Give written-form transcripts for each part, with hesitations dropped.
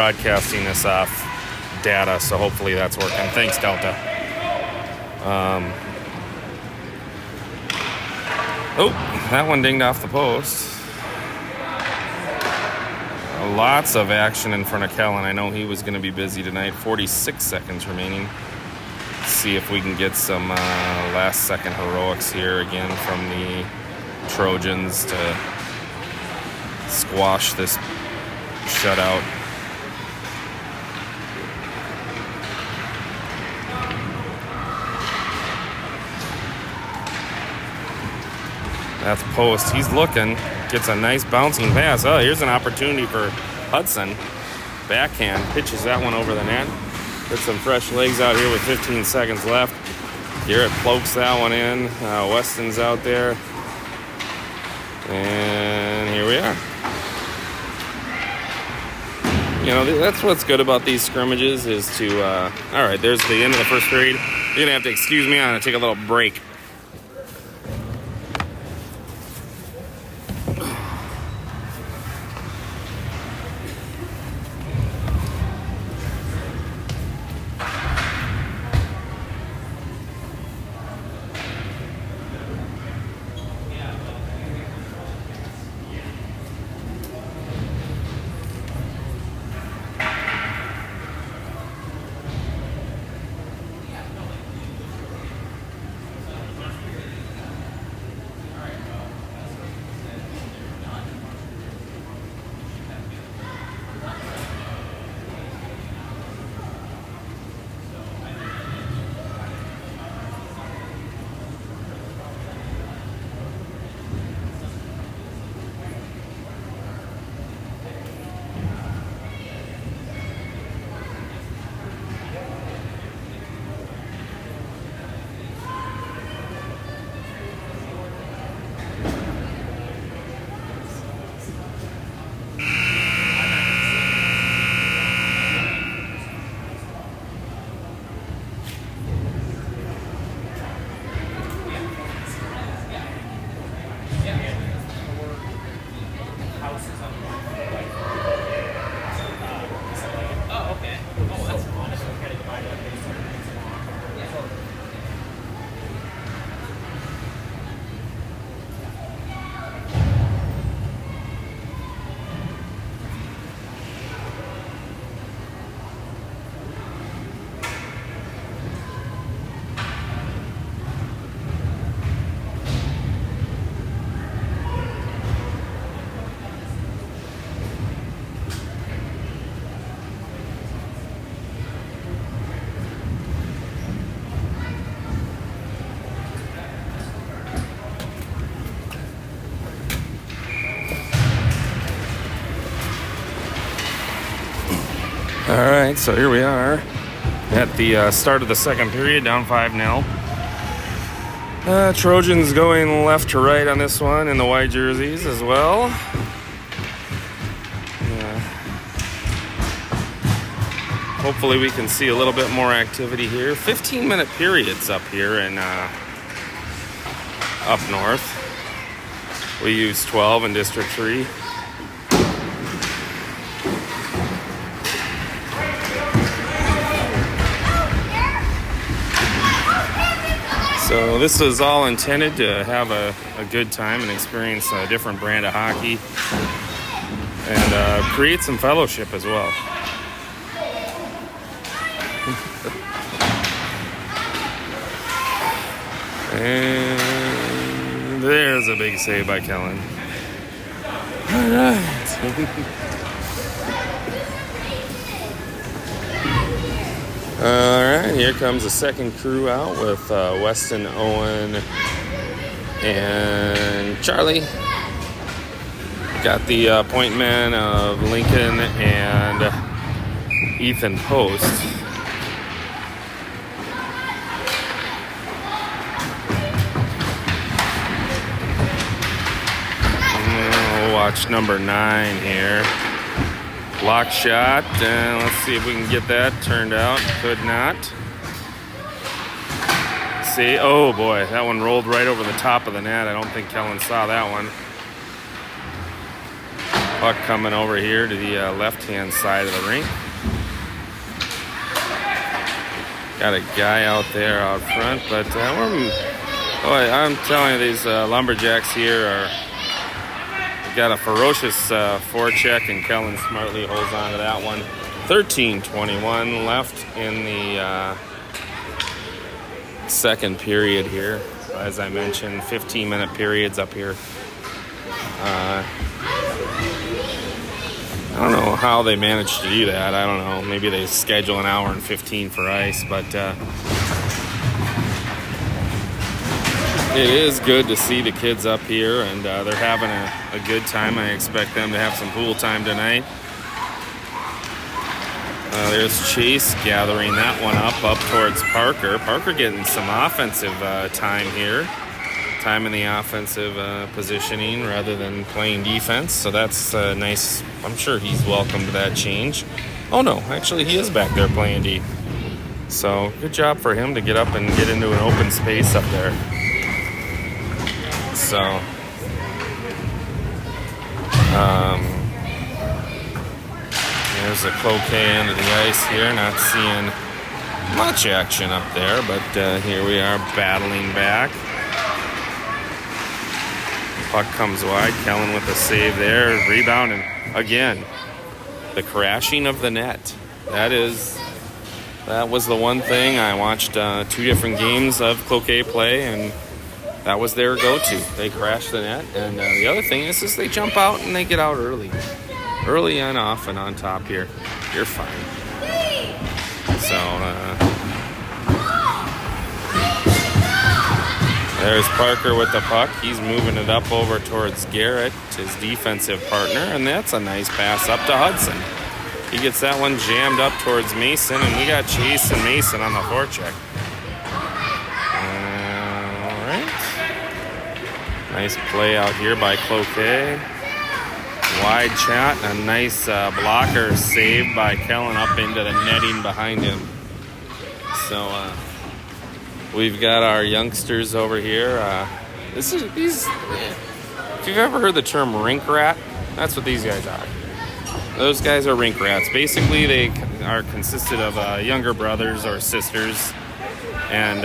broadcasting this off data, so hopefully that's working. Thanks, Delta. Oh, that one dinged off the post. Lots of action in front of Kellen. I know he was going to be busy tonight. 46 seconds remaining. Let's see if we can get some last-second heroics here again from the Trojans to squash this shutout. That's post. He's looking. Gets a nice bouncing pass. Oh, here's an opportunity for Hudson. Backhand. Pitches that one over the net. Put some fresh legs out here with 15 seconds left. Garrett pokes that one in. Weston's out there. And here we are. You know, that's what's good about these scrimmages is to... all right, there's the end of the first period. You're going to have to excuse me. I'm going to take a little break. All right, so here we are at the start of the second period, down 5-0. Trojans going left to right on this one in the white jerseys as well. Hopefully we can see a little bit more activity here. 15-minute periods up here in up north. We use 12 in District 3. So this is all intended to have a good time and experience a different brand of hockey and create some fellowship as well. And there's a big save by Kellen. All right. All right, here comes the second crew out with Weston, Owen, and Charlie. Got the point men of Lincoln and Ethan Post. We'll watch number 9 here. Block shot, and let's see if we can get that turned out. Could not. See, oh boy, that one rolled right over the top of the net. I don't think Kellen saw that one. Puck coming over here to the left-hand side of the rink. Got a guy out there out front, but I'm telling you, these Lumberjacks here got a ferocious forecheck, and Kellen smartly holds on to that one. 13:21 left in the second period here. As I mentioned, 15-minute periods up here. I don't know how they managed to do that. I don't know. Maybe they schedule an hour and 15 for ice, but it is good to see the kids up here, and they're having a good time. I expect them to have some pool time tonight. There's Chase gathering that one up towards Parker. Parker getting some offensive time here. Time in the offensive positioning rather than playing defense. So that's nice. I'm sure he's welcome to that change. Oh no, actually he is back there playing D. So good job for him to get up and get into an open space up there. So there's a Cloquet end of the ice here. Not seeing much action up there, but here we are battling back. Puck comes wide. Kellen with a save there. Rebound, and again, the crashing of the net. That was the one thing. I watched 2 different games of Cloquet play, and that was their go-to. They crash the net, and the other thing is they jump out and they get out early. Early and off and on top here. You're fine. So, there's Parker with the puck. He's moving it up over towards Garrett, his defensive partner, and that's a nice pass up to Hudson. He gets that one jammed up towards Mason, and we got Chase and Mason on the forecheck. All right. Nice play out here by Cloquet. Wide shot, and a nice blocker saved by Kellen up into the netting behind him. So we've got our youngsters over here. If you've ever heard the term rink rat, that's what these guys are. Those guys are rink rats. Basically, they are consisted of younger brothers or sisters. And,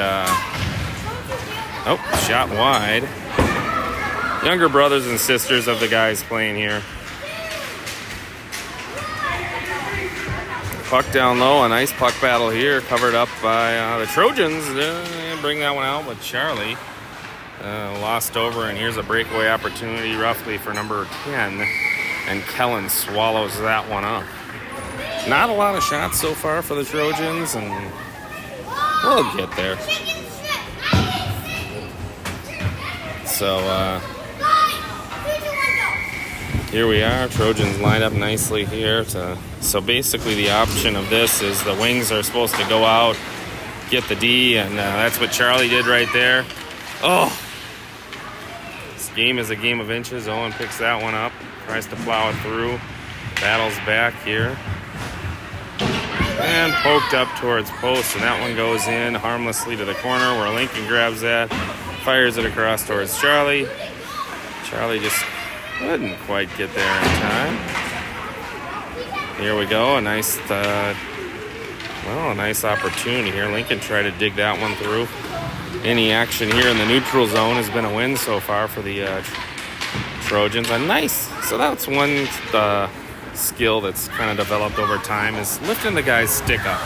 shot wide. Younger brothers and sisters of the guys playing here. Puck down low, a nice puck battle here, covered up by the Trojans. Bring that one out with Charlie. Lost over, and here's a breakaway opportunity roughly for number 10. And Kellen swallows that one up. Not a lot of shots so far for the Trojans, and we'll get there. So, here we are. Trojans lined up nicely here. So basically the option of this is the wings are supposed to go out, get the D, and that's what Charlie did right there. Oh! This game is a game of inches. Owen picks that one up, tries to plow it through, battles back here. And poked up towards post, and that one goes in harmlessly to the corner where Lincoln grabs that, fires it across towards Charlie. Charlie just couldn't quite get there in time. Here we go, a nice opportunity here. Lincoln tried to dig that one through. Any action here in the neutral zone has been a win so far for the Trojans. So that's one skill that's kind of developed over time, is lifting the guy's stick up.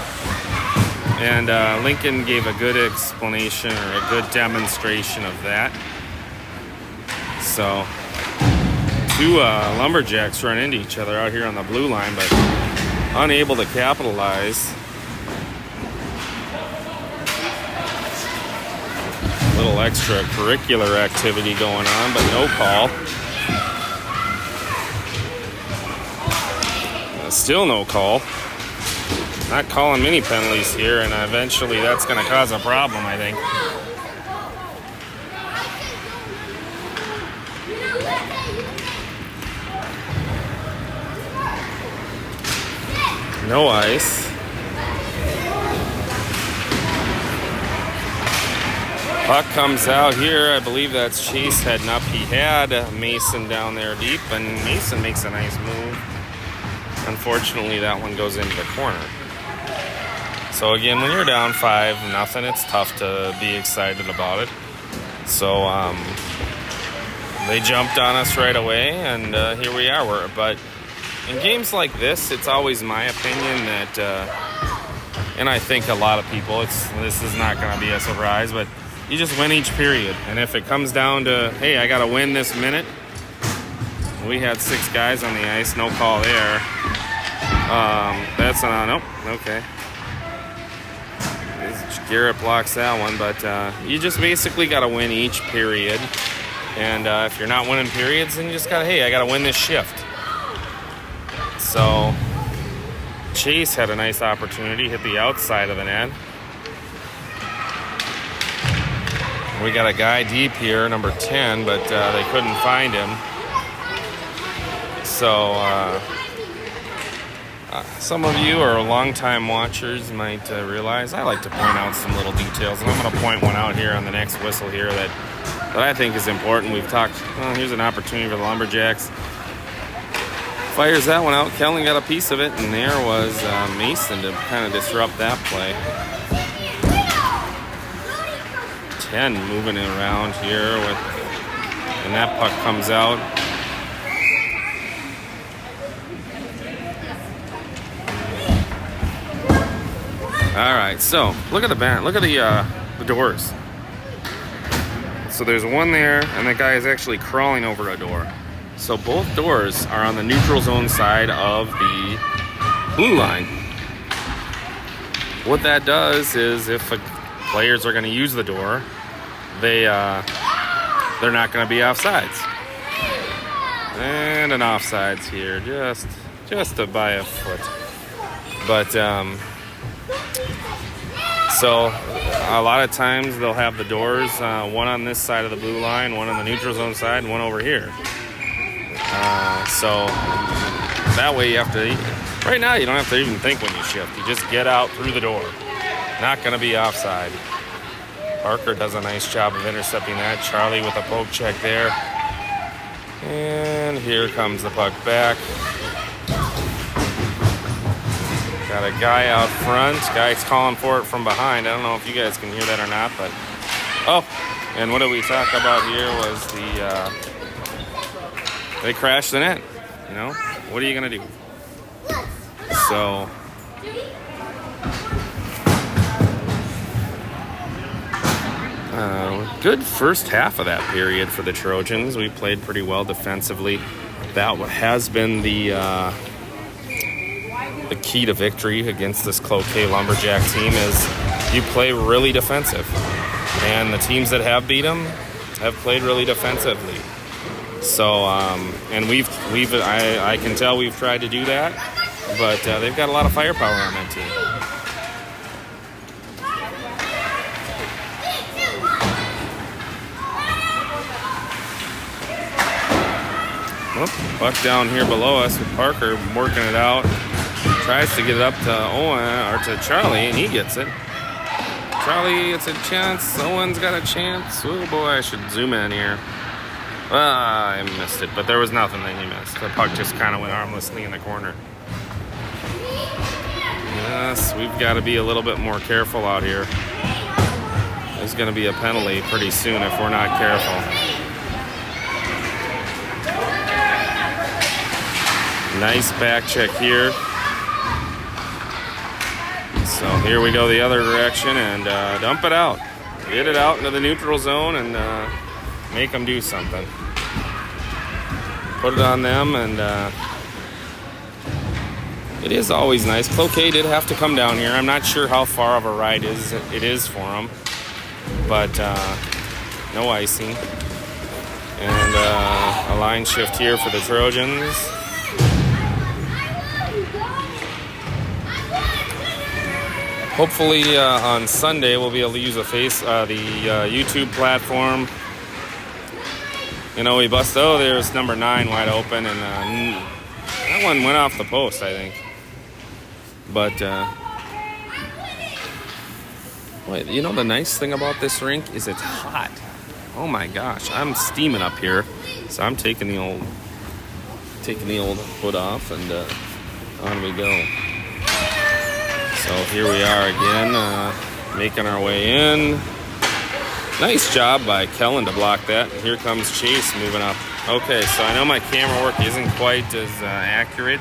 And Lincoln gave a good explanation or a good demonstration of that. So 2 Lumberjacks run into each other out here on the blue line, but unable to capitalize. A little extracurricular activity going on, but no call. Still no call. Not calling many penalties here, and eventually that's going to cause a problem, I think. No ice. Puck comes out here. I believe that's Chase heading up. He had Mason down there deep, and Mason makes a nice move. Unfortunately, that one goes into the corner. So again, when you're down 5-0, it's tough to be excited about it. So they jumped on us right away, and here we are. But in games like this, it's always my opinion that, and I think a lot of people, this is not going to be a surprise, but you just win each period. And if it comes down to, hey, I got to win this minute, we had 6 guys on the ice, no call there. That's nope, okay. Garrett blocks that one, but you just basically got to win each period. And if you're not winning periods, then you just got to, hey, I got to win this shift. So Chase had a nice opportunity, hit the outside of the net. We got a guy deep here, number 10, but they couldn't find him. So some of you are longtime watchers might realize I like to point out some little details, and I'm going to point one out here on the next whistle here that I think is important. We've talked, here's an opportunity for the Lumberjacks. Fires that one out. Kellen got a piece of it, and there was Mason to kind of disrupt that play. 10 moving it around here and that puck comes out. All right, so look at the band. Look at the doors. So there's one there, and that guy is actually crawling over a door. So both doors are on the neutral zone side of the blue line. What that does is if players are going to use the door, they're not going to be offsides. And an offsides here, just by a foot. But so a lot of times they'll have the doors, one on this side of the blue line, one on the neutral zone side, and one over here. So that way you have to, right now you don't have to even think when you shift. You just get out through the door. Not going to be offside. Parker does a nice job of intercepting that. Charlie with a poke check there. And here comes the puck back. Got a guy out front. Guy's calling for it from behind. I don't know if you guys can hear that or not, but and what did we talk about here was they crashed the net. You know, what are you gonna do? So good first half of that period for the Trojans. We played pretty well defensively. That has been the key to victory against this Cloquet Lumberjack team is you play really defensive. And the teams that have beat them have played really defensively. So, and I can tell we've tried to do that, but they've got a lot of firepower on that team. Puck down here below us with Parker working it out. Tries to get it up to Owen or to Charlie, and he gets it. Charlie gets a chance. Owen's got a chance. Oh boy, I should zoom in here. I missed it, but there was nothing that he missed. The puck just kind of went armlessly in the corner. Yes, we've got to be a little bit more careful out here. There's going to be a penalty pretty soon if we're not careful. Nice back check here. So here we go the other direction and dump it out. Get it out into the neutral zone and make them do something. Put it on them, and it is always nice. Cloquet did have to come down here. I'm not sure how far of a ride it is for them, but no icing. And a line shift here for the Trojans. Hopefully on Sunday we'll be able to use the YouTube platform. You know, we bust. Oh, there's number 9 wide open, and that one went off the post, I think. But Wait, you know the nice thing about this rink is it's hot. Oh my gosh, I'm steaming up here. So I'm taking the old hood off, and on we go. So here we are again, making our way in. Nice job by Kellen to block that. Here comes Chase moving up. Okay, so I know my camera work isn't quite as accurate,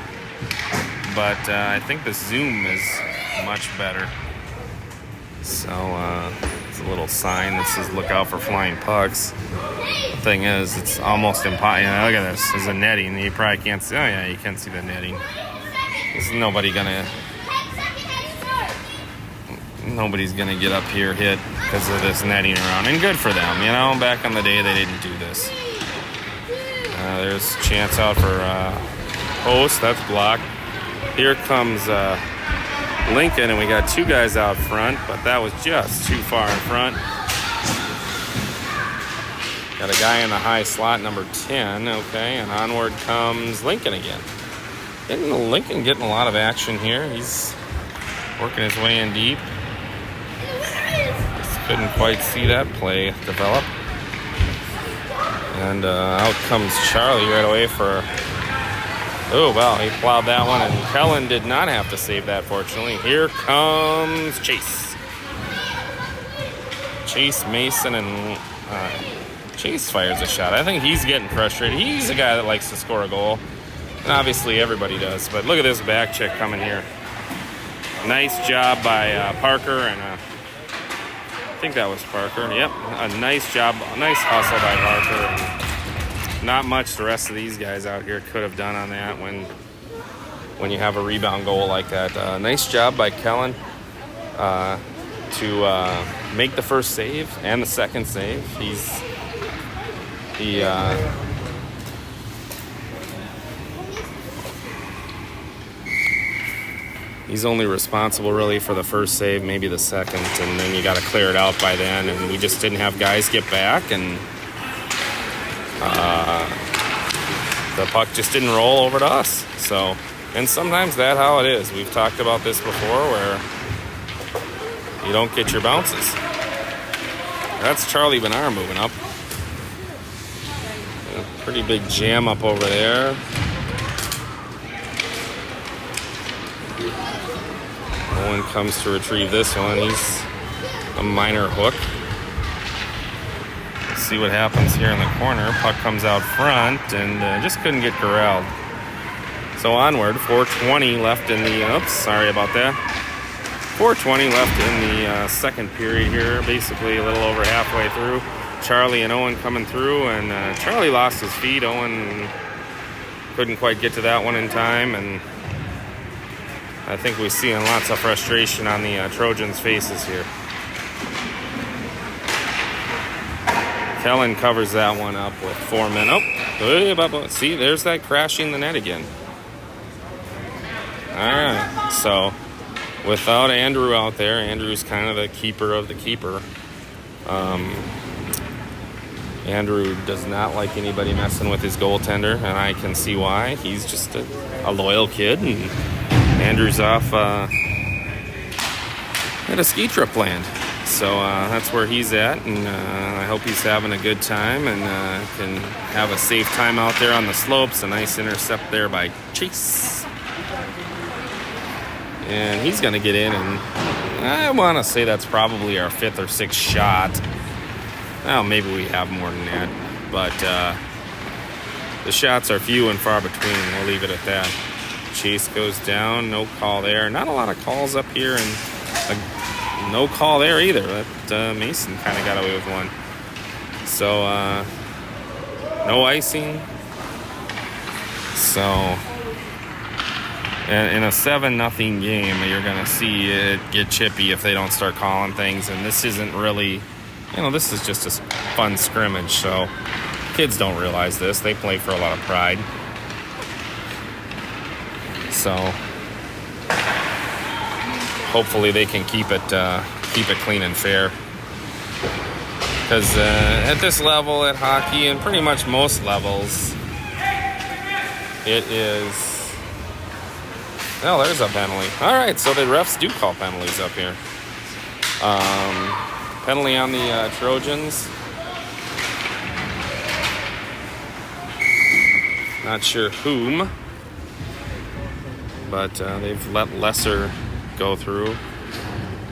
but I think the zoom is much better. So it's a little sign that says look out for flying pucks. The thing is, it's almost impossible. Look at this. There's a netting. You probably can't see. Oh yeah, you can see the netting. Nobody's gonna get up here hit because of this netting around. And good for them. You know, back in the day they didn't do this. There's a chance out for post. That's blocked. Here comes Lincoln, and we got two guys out front, but that was just too far in front. Got a guy in the high slot, number 10, okay, and onward comes Lincoln again. Lincoln getting a lot of action here. He's working his way in deep. Just couldn't quite see that play develop. And out comes Charlie right away for... Oh, well, he plowed that one, and Kellen did not have to save that, fortunately. Here comes Chase. Chase Mason, and Chase fires a shot. I think he's getting frustrated. He's a guy that likes to score a goal, and obviously everybody does. But look at this back check coming here. Nice job by Parker, and I think that was Parker. Yep, a nice job, a nice hustle by Parker. And not much the rest of these guys out here could have done on that when you have a rebound goal like that. Nice job by Kellen to make the first save and the second save. He's only responsible really for the first save, maybe the second, and then you got to clear it out by then. And we just didn't have guys get back, and the puck just didn't roll over to us. So, and sometimes that's how it is. We've talked about this before, where you don't get your bounces. That's Charlie Benar moving up. A pretty big jam up over there. Owen comes to retrieve this one. He's a minor hook. See what happens here in the corner. Puck comes out front and just couldn't get corralled. So onward, 4:20 left in the, oops, sorry about that. 4:20 left in the second period here, basically a little over halfway through. Charlie and Owen coming through, and Charlie lost his feet. Owen couldn't quite get to that one in time, and I think we're seeing lots of frustration on the Trojans' faces here. Kellen covers that one up with 4 men. Oh, see, there's that crashing the net again. All right, so without Andrew out there, Andrew's kind of the keeper of the keeper. Andrew does not like anybody messing with his goaltender, and I can see why. He's just a loyal kid, and Andrew's off at a ski trip planned. So that's where he's at, and I hope he's having a good time and can have a safe time out there on the slopes. A nice intercept there by Chase. And he's going to get in, and I want to say that's probably our 5th or 6th shot. Well, maybe we have more than that, but the shots are few and far between. We'll leave it at that. Chase goes down, no call there. Not a lot of calls up here, and no call there either. That Mason kind of got away with one. So no icing. So in a 7-0 game, you're going to see it get chippy if they don't start calling things. And this isn't really, this is just a fun scrimmage. So kids don't realize this. They play for a lot of pride. So hopefully they can keep it clean and fair. Because at this level, at hockey, and pretty much most levels, it is... Oh, there's a penalty. All right, so the refs do call penalties up here. Penalty on the Trojans. Not sure whom, but they've let Lesser go through.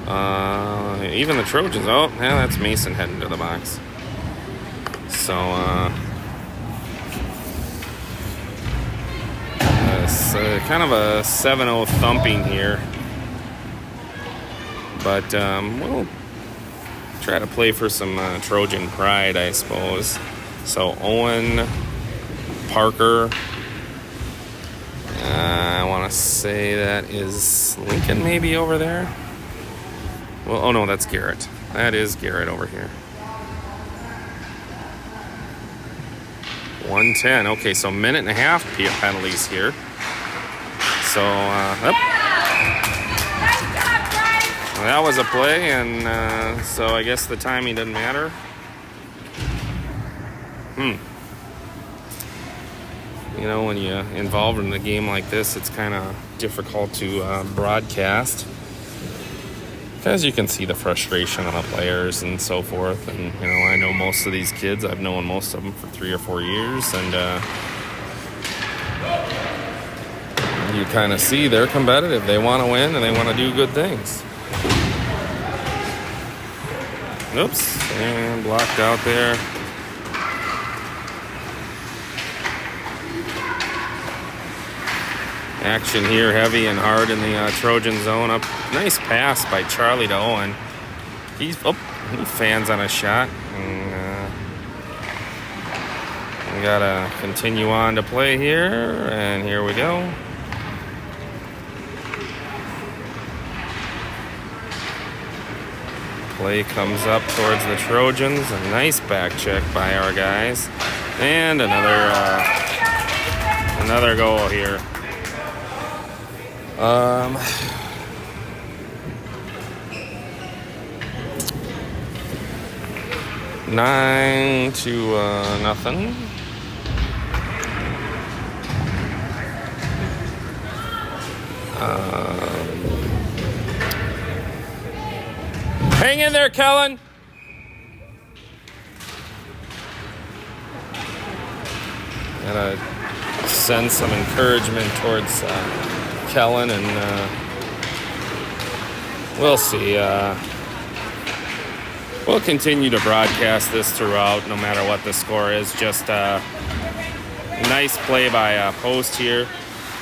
Even the Trojans. Oh, yeah, that's Mason heading to the box. So, it's kind of a 7-0 thumping here. But we'll try to play for some Trojan pride, I suppose. So, Owen, Parker. I want to say that is Lincoln maybe over there. Well, oh no, that's Garrett. That is Garrett over here. 1:10. Okay, so minute and a half penalties here. So, that was a play, and so I guess the timing doesn't matter. You know, when you're involved in a game like this, it's kind of difficult to broadcast. As you can see the frustration on the players and so forth. And, you know, I know most of these kids. I've known most of them for 3 or 4 years. And you kind of see they're competitive. They want to win and they want to do good things. Oops. And blocked out there. Action here, heavy and hard in the Trojan zone. Up, nice pass by Charlie to Owen. He fans on a shot. And, we gotta continue on to play here, and here we go. Play comes up towards the Trojans. A nice back check by our guys, and another goal here. 9-0. Hang in there, Kellen. Gotta send some encouragement towards Kellen, and we'll see. We'll continue to broadcast this throughout, no matter what the score is. Just a nice play by Post here.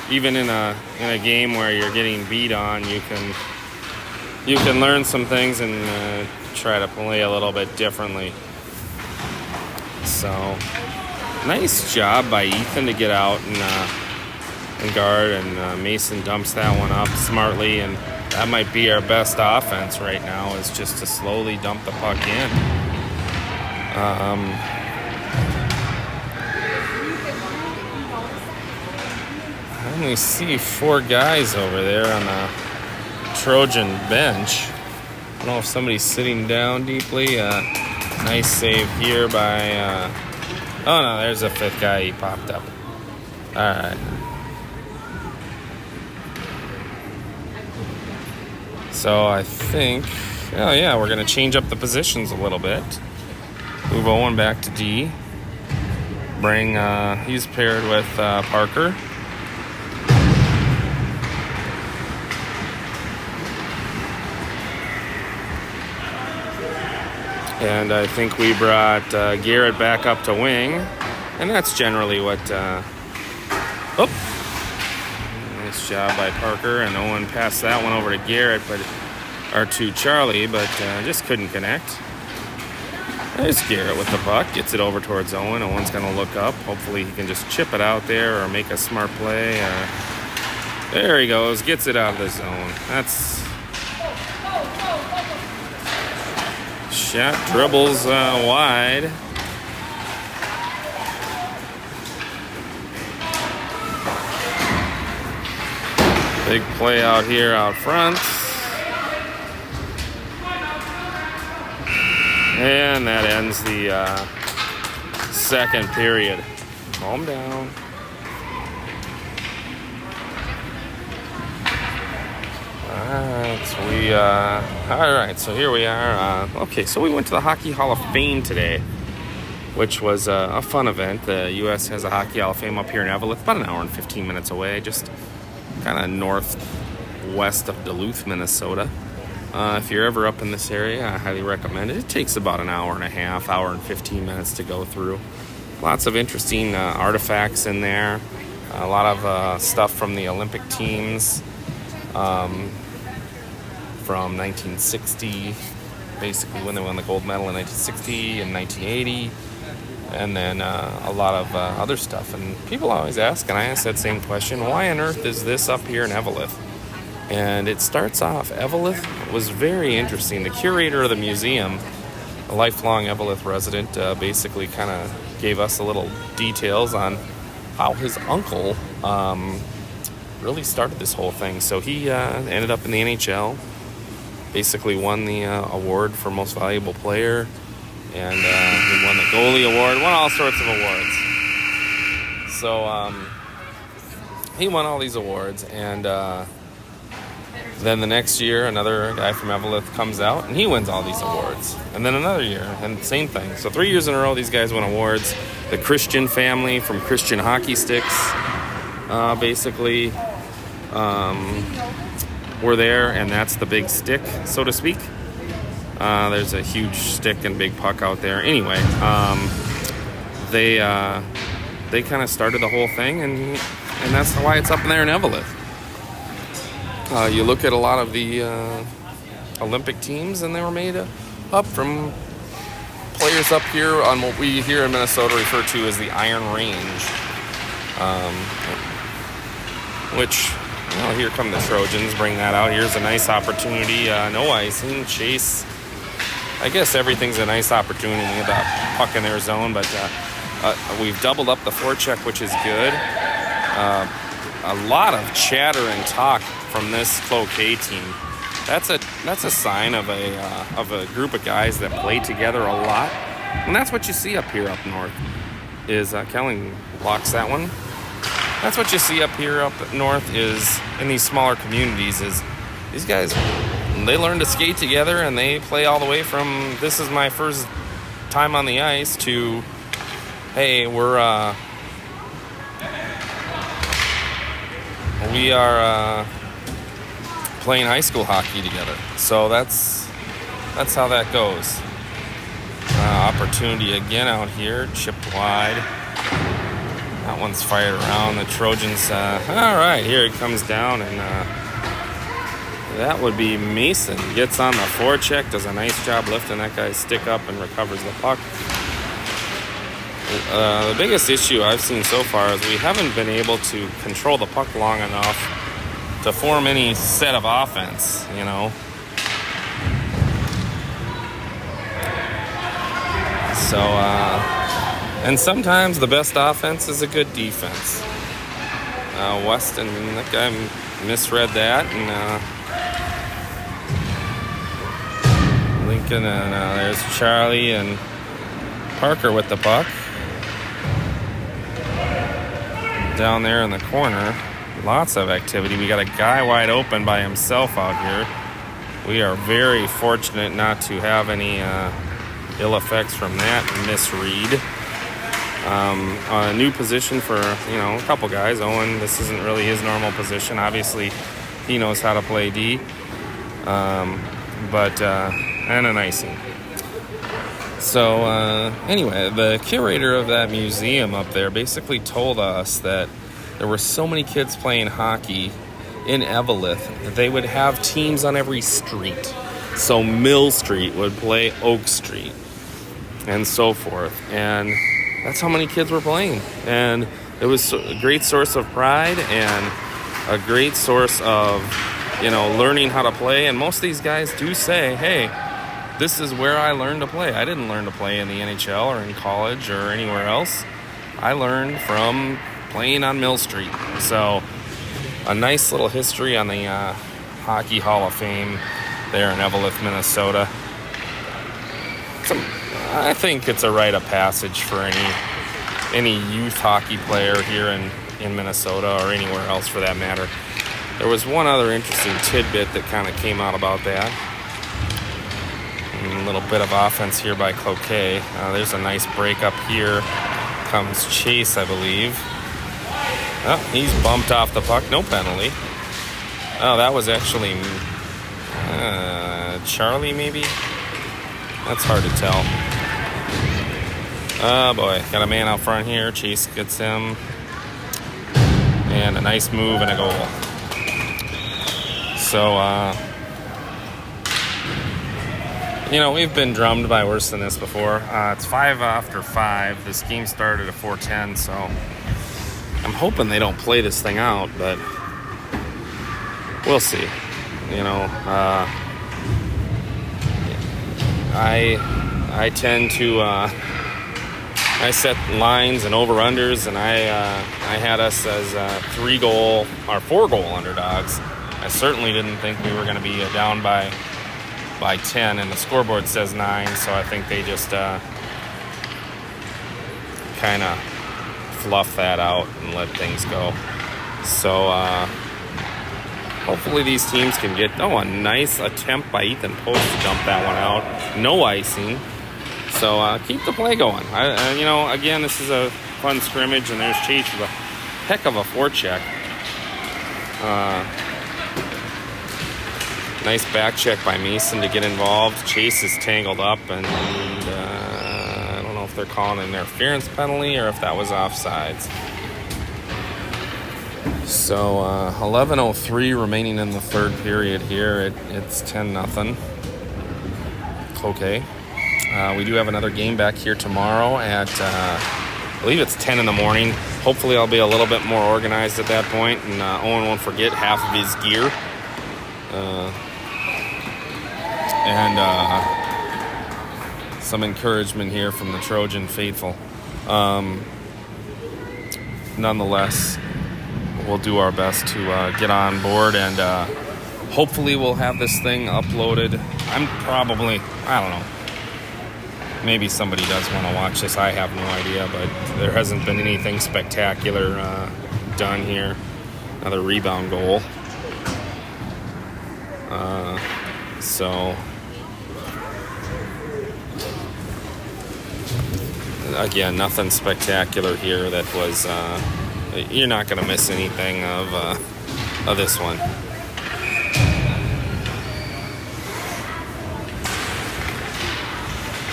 Even in a game where you're getting beat on, you can learn some things and try to play a little bit differently. So nice job by Ethan to get out and guard, and Mason dumps that one up smartly, and that might be our best offense right now, is just to slowly dump the puck in. I only see 4 guys over there on the Trojan bench. I don't know if somebody's sitting down deeply. Nice save here by oh no, there's a 5th guy. He popped up. All right. So I think, oh yeah, we're going to change up the positions a little bit. Move Owen back to D. Bring, he's paired with Parker. And I think we brought Garrett back up to wing. And that's generally what, nice job by Parker, and Owen passed that one over to Garrett, or to Charlie, but just couldn't connect. There's Garrett with the puck, gets it over towards Owen. Owen's going to look up. Hopefully he can just chip it out there or make a smart play. There he goes, gets it out of the zone. That's shot, dribbles wide. Big play out here out front. And that ends the second period. Calm down. All Alright, so here we are. Okay, so we went to the Hockey Hall of Fame today, which was a fun event. The U.S. has a Hockey Hall of Fame up here in Eveleth, about an hour and 15 minutes away, just kind of northwest of Duluth, Minnesota. If you're ever up in this area, I highly recommend it. It takes about an hour and a half, hour and 15 minutes to go through. Lots of interesting artifacts in there. A lot of stuff from the Olympic teams from 1960, basically when they won the gold medal in 1960 and 1980. And then a lot of other stuff. And people always ask, and I ask that same question, why on earth is this up here in Eveleth? And it starts off, Eveleth was very interesting. The curator of the museum, a lifelong Eveleth resident, basically kind of gave us a little details on how his uncle really started this whole thing. So he ended up in the NHL, basically won the award for most valuable player, and he won the goalie award, won all sorts of awards. So he won all these awards, and then the next year, another guy from Eveleth comes out, and he wins all these awards. And then another year, and same thing. So 3 years in a row, these guys win awards. The Christian family from Christian Hockey Sticks, basically, were there, and that's the big stick, so to speak. There's a huge stick and big puck out there. Anyway, they kind of started the whole thing, and that's why it's up in there in Eveleth. You look at a lot of the Olympic teams, and they were made up from players up here on what we here in Minnesota refer to as the Iron Range, which, well, here come the Trojans, bring that out. Here's a nice opportunity. No icing, chase. I guess everything's a nice opportunity with that puck in their zone, but we've doubled up the forecheck, which is good. A lot of chatter and talk from this Cloquet team. That's a sign of a group of guys that play together a lot, and that's what you see up here up north. Is Kelly blocks that one? That's what you see up here up north is in these smaller communities. Is these guys, they learn to skate together, and they play all the way from this is my first time on the ice to hey, we are playing high school hockey together. So that's how that goes. Opportunity again out here, chipped wide. That one's fired around. The Trojans, all right, here it comes down, and that would be Mason. Gets on the forecheck, does a nice job lifting that guy's stick up and recovers the puck. The biggest issue I've seen so far is we haven't been able to control the puck long enough to form any set of offense, you know. So, and sometimes the best offense is a good defense. Weston, that guy misread that, and Lincoln, and there's Charlie and Parker with the puck. Down there in the corner, lots of activity. We got a guy wide open by himself out here. We are very fortunate not to have any ill effects from that misread. A new position for, a couple guys. Owen, this isn't really his normal position. Obviously, he knows how to play D. And an icing. So, anyway, the curator of that museum up there basically told us that there were so many kids playing hockey in Eveleth that they would have teams on every street. So Mill Street would play Oak Street and so forth. And that's how many kids were playing. And it was a great source of pride and a great source of, learning how to play. And most of these guys do say, hey, this is where I learned to play. I didn't learn to play in the NHL or in college or anywhere else. I learned from playing on Mill Street. So a nice little history on the Hockey Hall of Fame there in Eveleth, Minnesota. I think it's a rite of passage for any youth hockey player here in Minnesota or anywhere else for that matter. There was one other interesting tidbit that kind of came out about that. A little bit of offense here by Cloquet. There's a nice break up here. Comes Chase, I believe. Oh, he's bumped off the puck. No penalty. Oh, that was actually Charlie, maybe? That's hard to tell. Oh, boy. Got a man out front here. Chase gets him. And a nice move and a goal. So, we've been drummed by worse than this before. It's 5 after 5. This game started at 4:10, so I'm hoping they don't play this thing out, but we'll see. I tend to I set lines and over-unders, and I had us as 3-goal or 4-goal underdogs. I certainly didn't think we were going to be down by 10, and the scoreboard says 9, so I think they just kind of fluff that out and let things go. So hopefully these teams can get a nice attempt by Ethan Post to dump that one out. No icing. So keep the play going. Again, this is a fun scrimmage, and there's Chase with a heck of a forecheck. Nice back check by Mason to get involved. Chase is tangled up, and I don't know if they're calling an interference penalty or if that was offsides. So 11:03 remaining in the third period here. It's 10-0. Okay. We do have another game back here tomorrow at, I believe it's 10 in the morning. Hopefully I'll be a little bit more organized at that point, and Owen won't forget half of his gear. And some encouragement here from the Trojan faithful. Nonetheless, we'll do our best to get on board, and hopefully we'll have this thing uploaded. I don't know. Maybe somebody does want to watch this. I have no idea, but there hasn't been anything spectacular done here. Another rebound goal. So again, nothing spectacular here. That was you're not going to miss anything of this one.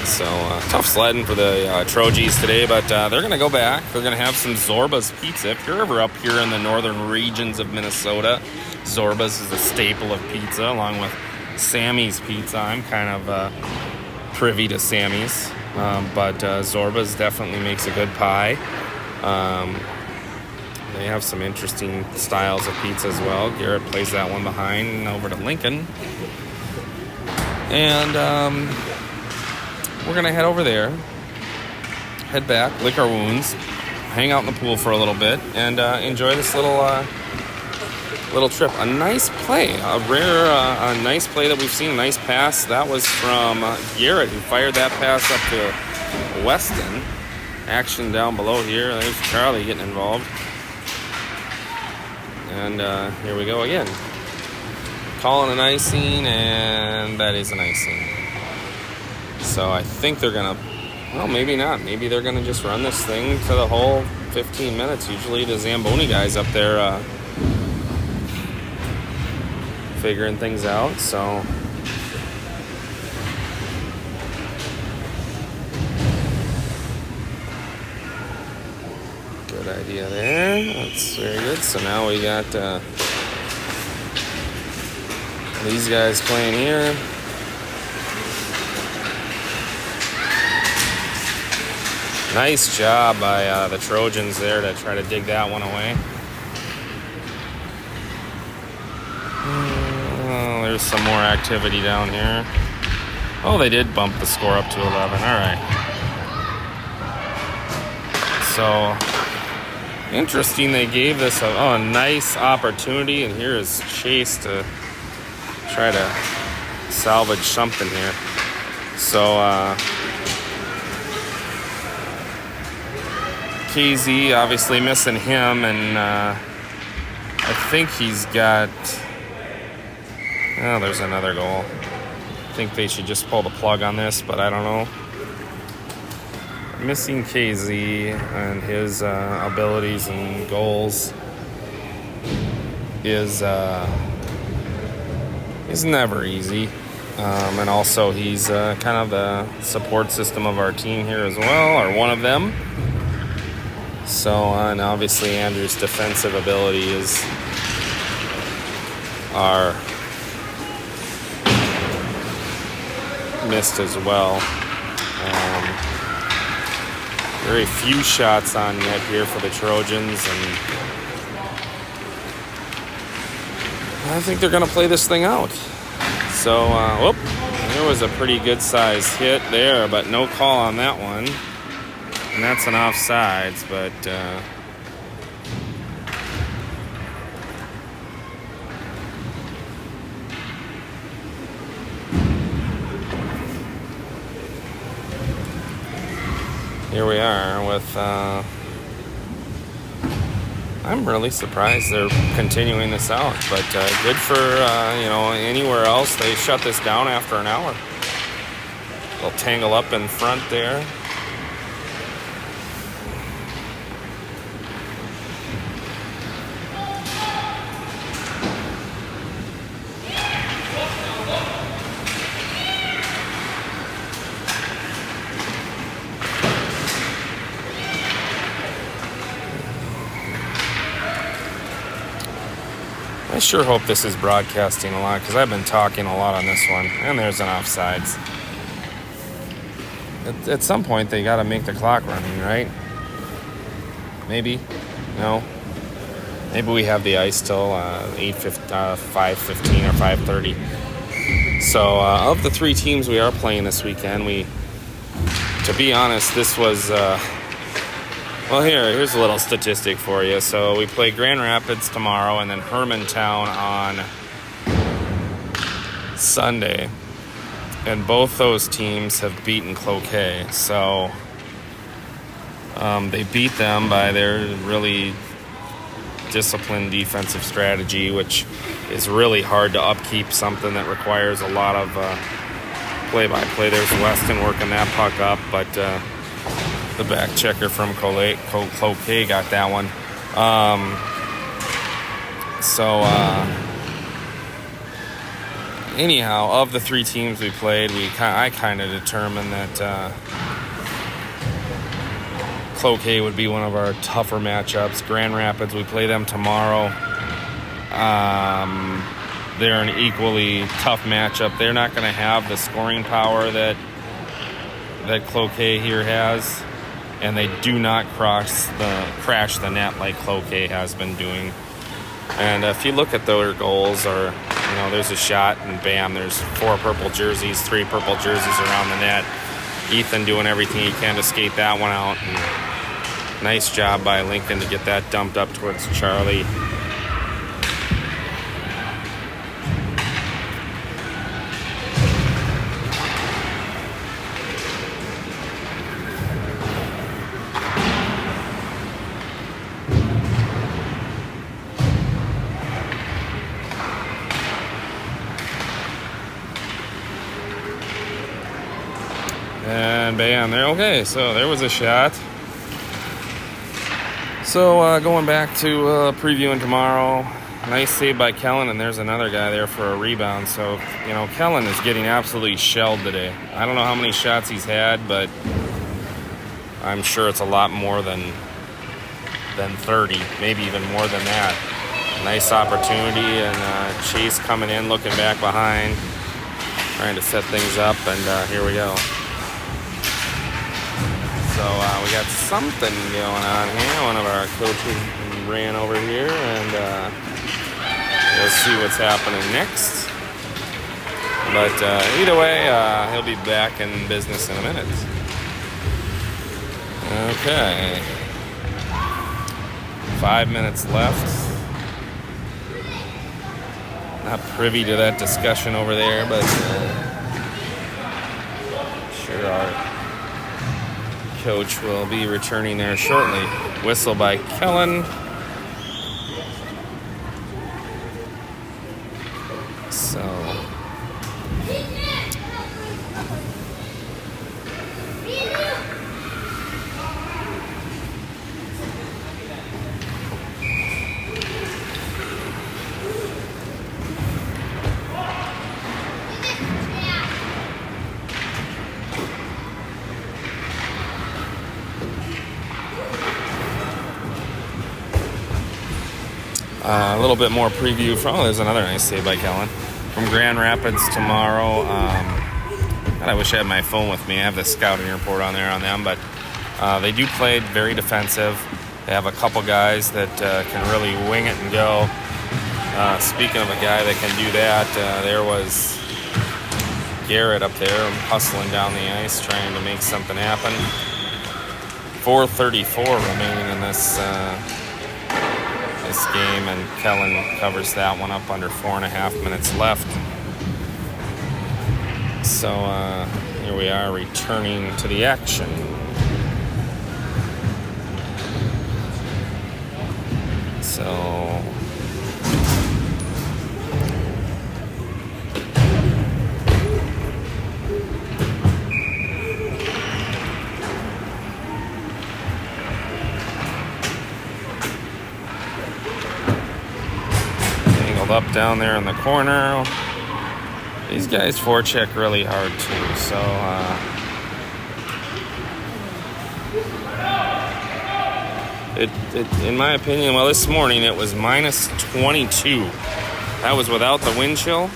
So tough sledding for the Trojans today, but they're going to go back. They're going to have some Zorba's Pizza. If you're ever up here in the northern regions of Minnesota, Zorba's is a staple of pizza, along with Sammy's Pizza. I'm kind of privy to Sammy's, but Zorba's definitely makes a good pie. They have some interesting styles of pizza as well. Garrett plays that one behind over to Lincoln. And we're going to head over there, head back, lick our wounds, hang out in the pool for a little bit, and enjoy this little trip. A nice play, a nice play that we've seen, a nice pass. That was from Garrett, who fired that pass up to Weston. Action down below here. There's Charlie getting involved. And here we go again. Calling an icing, and that is an icing. So I think they're going to, well, maybe not. Maybe they're going to just run this thing to the whole 15 minutes. Usually the Zamboni guys up there figuring things out. So good idea there. That's very good. So now we got these guys playing here. Nice job by the Trojans there to try to dig that one away. There's some more activity down here. Oh, they did bump the score up to 11. All right. So, interesting. They gave this a nice opportunity, and here is Chase to try to salvage something here. So, KZ obviously missing him, and I think he's got... Oh, there's another goal. I think they should just pull the plug on this, but I don't know. Missing KZ and his abilities and goals is never easy. And also he's kind of the support system of our team here as well, or one of them. So, and obviously Andrew's defensive ability are missed as well. Very few shots on net here for the Trojans, and I think they're going to play this thing out. So, there was a pretty good size hit there, but no call on that one. And that's an offsides, but here we are with, I'm really surprised they're continuing this out, but good for, anywhere else. They shut this down after an hour. They'll tangle up in front there. I sure hope this is broadcasting a lot, because I've been talking a lot on this one. And there's an offsides. At some point, they got to make the clock running, right? Maybe? No? Maybe we have the ice till 5:15 or 5:30. So, of the 3 teams we are playing this weekend, to be honest, this was... Well, here's a little statistic for you. So we play Grand Rapids tomorrow and then Hermantown on Sunday. And both those teams have beaten Cloquet. So they beat them by their really disciplined defensive strategy, which is really hard to upkeep, something that requires a lot of play-by-play. There's Weston working that puck up, but... the back checker from Cloquet got that one. Anyhow, of the 3 teams we played, I kind of determined that Cloquet would be one of our tougher matchups. Grand Rapids, we play them tomorrow. They're an equally tough matchup. They're not going to have the scoring power that Cloquet here has. And they do not crash the net like Cloquet has been doing. And if you look at their goals, or there's a shot and bam, there's 4 purple jerseys, 3 purple jerseys around the net. Ethan doing everything he can to skate that one out. And nice job by Lincoln to get that dumped up towards Charlie. And bam, there. Okay, so there was a shot. So going back to previewing tomorrow, nice save by Kellen, and there's another guy there for a rebound. So, Kellen is getting absolutely shelled today. I don't know how many shots he's had, but I'm sure it's a lot more than 30, maybe even more than that. Nice opportunity, and Chase coming in, looking back behind, trying to set things up, and here we go. So we got something going on here. One of our coaches ran over here, and we'll see what's happening next. But either way, he'll be back in business in a minute. Okay. 5 minutes left. Not privy to that discussion over there, but sure our coach will be returning there shortly. Whistle by Kellen. A little bit more preview from, there's another nice save by Kellen. From Grand Rapids tomorrow. God, I wish I had my phone with me. I have the scouting report on there on them, but they do play very defensive. They have a couple guys that can really wing it and go. Speaking of a guy that can do that, there was Garrett up there hustling down the ice trying to make something happen. 4:34 remaining in this game, and Kellen covers that one up under 4.5 minutes left. So here we are returning to the action. So up down there in the corner. These guys forecheck really hard too, so in my opinion, well, this morning it was minus 22. That was without the wind chill.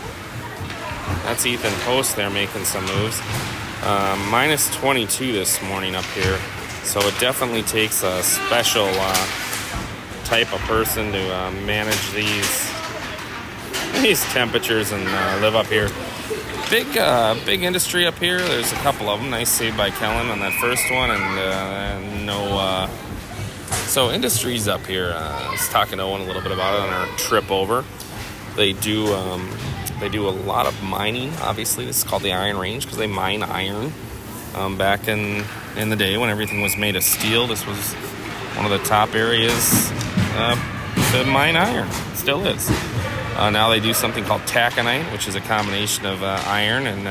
That's Ethan Post there making some moves. Minus 22 this morning up here, so it definitely takes a special type of person to manage these temperatures and live up here. Big industry up here. There's a couple of them. Nice save by Kellen on that first one, and no. So industries up here. I was talking to Owen a little bit about it on our trip over. They do a lot of mining. Obviously, this is called the Iron Range because they mine iron. Back in the day when everything was made of steel, this was one of the top areas to mine iron. It still is. Now they do something called taconite, which is a combination of iron, and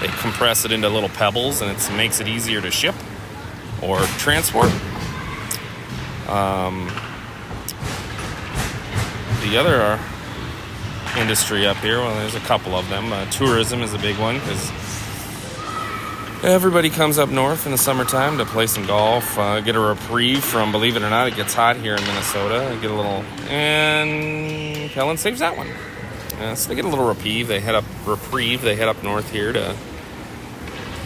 they compress it into little pebbles, and it makes it easier to ship or transport. The other industry up here, well, there's a couple of them. Tourism is a big one because everybody comes up north in the summertime to play some golf, get a reprieve from, believe it or not, it gets hot here in Minnesota. Get a little, and Kellen saves that one. So they get a little reprieve. They head up north here to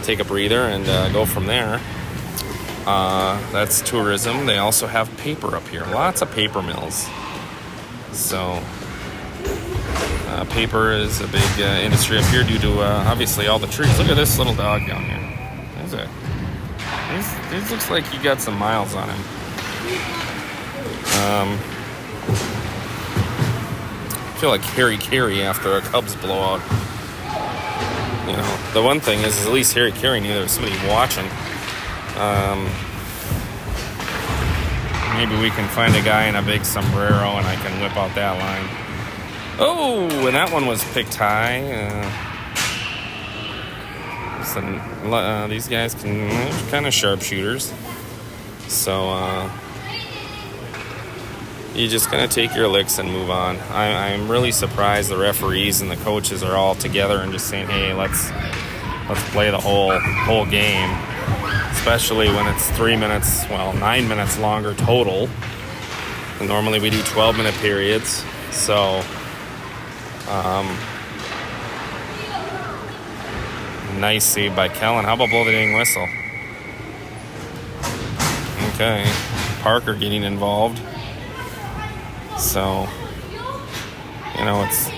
take a breather and go from there. That's tourism. They also have paper up here. Lots of paper mills. So paper is a big industry up here due to obviously all the trees. Look at this little dog down here. This looks like he got some miles on him. I feel like Harry Carey after a Cubs blowout. You know, the one thing is at least Harry Carey knew there was somebody watching. Maybe we can find a guy in a big sombrero and I can whip out that line. Oh, and that one was picked high. These guys can kind of sharpshooters. So you just gonna take your licks and move on. I'm really surprised the referees and the coaches are all together and just saying, hey, let's play the whole game. Especially when it's 9 minutes longer total. And normally we do 12-minute periods. So nice save by Kellen. How about blow the dang whistle? Okay. Parker getting involved. So, it's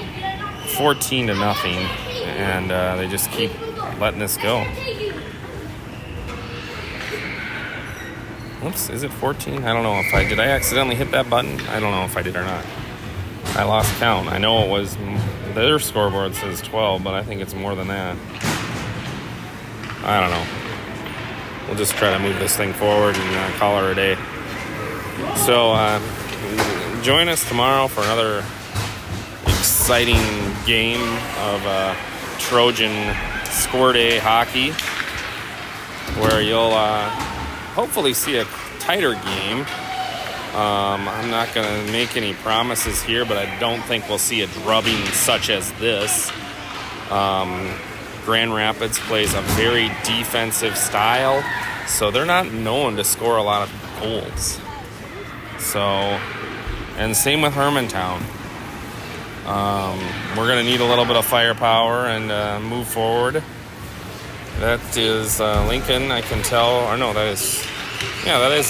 14-0, and they just keep letting this go. Oops, is it 14? I don't know if did I accidentally hit that button? I don't know if I did or not. I lost count. I know it was, their scoreboard says 12, but I think it's more than that. I don't know. We'll just try to move this thing forward and call her a day. So, join us tomorrow for another exciting game of Trojan Score Day hockey, where you'll hopefully see a tighter game. I'm not going to make any promises here, but I don't think we'll see a drubbing such as this. Grand Rapids plays a very defensive style, so they're not known to score a lot of goals. So, And same with Hermantown. We're going to need a little bit of firepower and move forward. That is Lincoln, I can tell. Or no, that is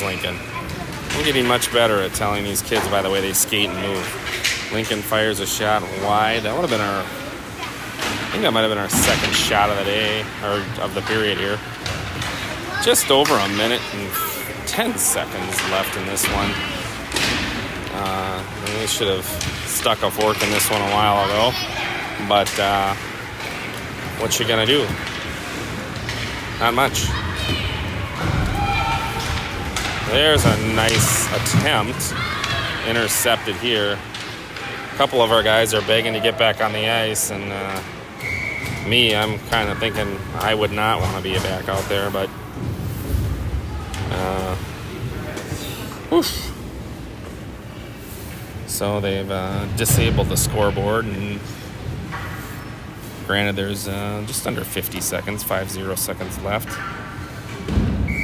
Lincoln. I'm getting much better at telling these kids by the way they skate and move. Lincoln fires a shot wide. That would have been I think that might have been our second shot of the day, or of the period here. Just over a minute and 10 seconds left in this one. They should have stuck a fork in this one a while ago. But what you gonna do? Not much. There's a nice attempt. Intercepted here. A couple of our guys are begging to get back on the ice, and I'm kind of thinking I would not want to be back out there, but oof. So they've disabled the scoreboard, and granted there's just under 50 seconds, 50 seconds left.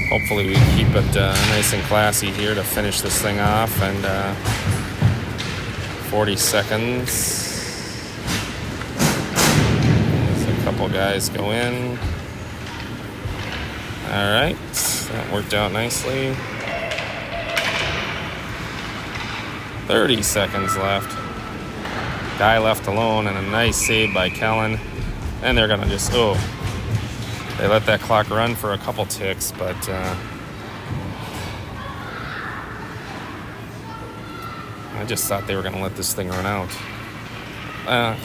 Hopefully we keep it nice and classy here to finish this thing off, and 40 seconds. Couple guys go in. All right, that worked out nicely. 30 seconds left. Guy left alone, and a nice save by Kellen. And they're gonna just they let that clock run for a couple ticks, but I just thought they were gonna let this thing run out.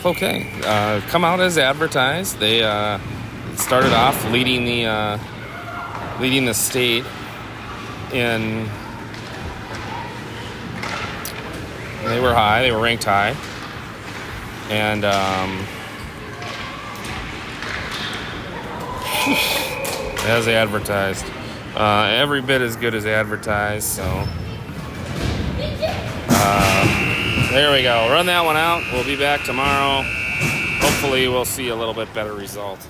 Cloquet come out as advertised. They started off leading the state in. They were ranked high, and as advertised, every bit as good as advertised. So. There we go. Run that one out. We'll be back tomorrow. Hopefully we'll see a little bit better result.